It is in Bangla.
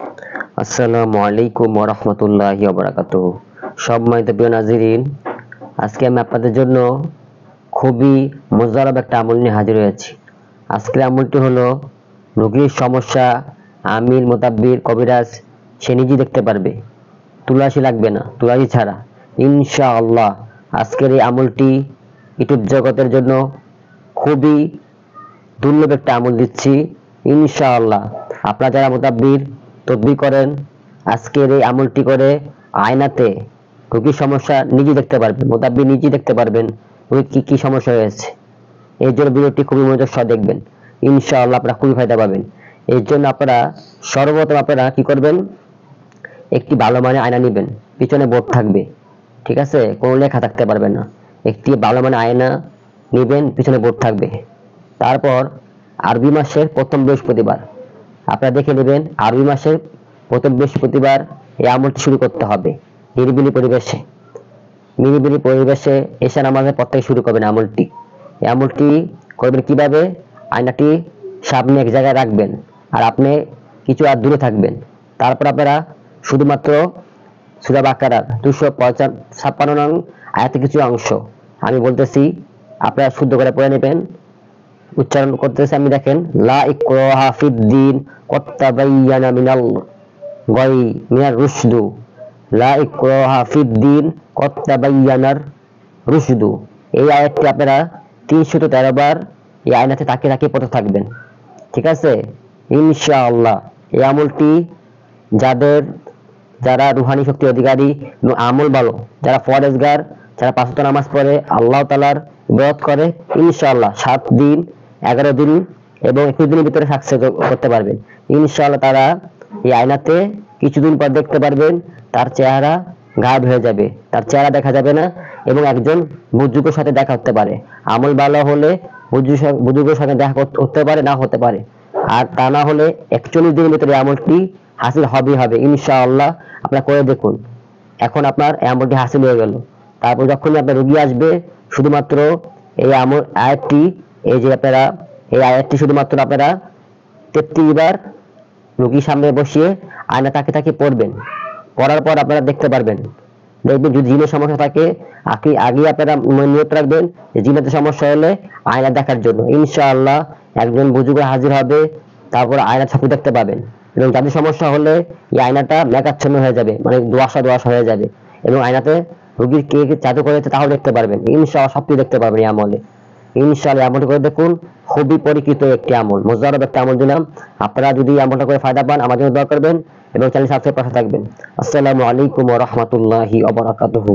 আসসালামু আলাইকুম ওয়া রাহমাতুল্লাহি ওয়া বারাকাতুহু। সম্মানিত প্রিয় নাজিরিন, আজকে আমি আপনাদের জন্য খুবই মজাদার একটা আমল নিয়ে হাজির হয়েছি। আজকের আমলটি হলো রোগীর সমস্যা আমির মোতাব্বির কবিরাজ সে নিজেই দেখতে পারবে, তুলাসী লাগবে না, তুলাসী ছাড়া ইনশাআল্লাহ। আজকের এই আমলটি ইউটিউব জগতের জন্য খুবই দুর্লভ একটা আমল দিচ্ছি ইনশাআল্লাহ। আপনারা যারা মোতাব্বির তদবির করেন, আজকের এই আমলটি করে আয়নাতে রোগীর সমস্যা নিজে দেখতে পারবেন, মোতাব্বির নিজেই দেখতে পারবেন রোগীর কি কি সমস্যা হয়েছে। এই জন্য ভিডিওটি খুবই মনোযোগ সহ দেখবেন, ইনশাআল্লাহ আপনারা খুবই ফায়দা পাবেন। এর জন্য আপনারা সর্বপ্রথম আপনারা কি করবেন, একটি ভালো মানের আয়না নেবেন, পিছনে বোর্ড থাকবে, ঠিক আছে, কোনো লেখা থাকতে পারবে না। একটি ভালো মানের আয়না নেবেন, পিছনে বোর্ড থাকবে। তারপর আরবি মাসের প্রথম বৃহস্পতিবার আপনারা দেখে নেবেন, আরবি মাসের প্রথম বৃহস্পতিবার এই আমলটি শুরু করতে হবে। নিরিবিলি পরিবেশে এশা নামাজের পর থেকে শুরু করবেন আমলটি। এই আমলটি করবেন কিভাবে, আয়নাটি সামনে এক জায়গায় রাখবেন আর আপনি কিছু আর দূরে থাকবেন। তারপর আপনারা শুধুমাত্র সূরা বাকারার 256 নং আয়াতের কিছু অংশ আমি বলতেছি, আপনারা শুদ্ধ করে পড়ে নেবেন। উচ্চারণ করতেছি আমি, দেখেন, লা ইকরাহা ফিদ্দিন কদ তাবায়্যানা মিনার রুশদু, লা ইকরাহা ফিদ্দিন কদ তাবায়্যানার রুশদু। এই আয়াতটি আপনারা 313 বার এই আয়নাতে তাকিয়ে তাকিয়ে পড়তে থাকবেন, ঠিক আছে ইনশাআল্লাহ। এই আমলটি যারা রুহানি শক্তি অধিকারী, আমল ভালো, যারা ফরজগার, যারা 5 ওয়াক্ত নামাজ পড়ে, আল্লাহ তাআলার ইবাদত করে, ইনশাআল্লাহ 7 দিন 11 দিন এবং 21 দিনের ভিতরে সাকসেস করতে পারবেন ইনশাআল্লাহ। তারা এই আয়নাতে কিছুদিন পর দেখতে পারবেন তার চেহারা গায়েব হয়ে যাবে, তার চেহারা দেখা যাবে না এবং একজন বুজুর্গের সাথে দেখা হতে পারে। আমল ভালো হলে বুজুর্গের সাথে দেখা হতে পারে, না হতে পারে, আর তা না হলে 41 দিনের ভিতরে আমলটি হাসিল হবে ইনশাআল্লাহ। আপনারা করে দেখুন, এখন আপনার আমলটি হাসিল হয়ে গেল। তারপর যখনই আপনার রোগী আসবে, শুধুমাত্র এই আয়াতটি, এই যে আপনারা এই আয়াতটি শুধুমাত্র আপনারা 33 বার রোগীর সামনে বসিয়ে আয়না তাকে তাকে পড়বেন। পড়ার পর আপনারা দেখতে পারবেন, দেখবেন যদি জিনের সমস্যা থাকে আগে আপনারা নিয়ত রাখবেন যে জিনের সমস্যা হলে আয়না দেখার জন্য ইনশাআল্লাহ একজন বুজুর্গ হাজির হবে, তারপর আয়না ছাপু দেখতে পাবেন। এবং যাদের সমস্যা হলে এই আয়নাটা মেঘাচ্ছন্ন হয়ে যাবে, মানে দোয়াশা হয়ে যাবে, এবং আয়নাতে রোগীর কে জাদু করেছে তাও দেখতে পারবেন ইনশাআল্লাহ, সবকিছু দেখতে পারবেন এই আমলে ইনশাআল্লাহ। আমলটা করে দেখুন, খুবই পরীক্ষিত একটি আমল, মজাদার একটা আমল দিলাম। আপনারা যদি আমলটা করে ফায়দা পান আমার জন্য দোয়া করবেন এবং চ্যানেল সাবস্ক্রাইব করে থাকবেন। আসসালামু আলাইকুম ওয়া রাহমাতুল্লাহি ওয়া বারাকাতুহু।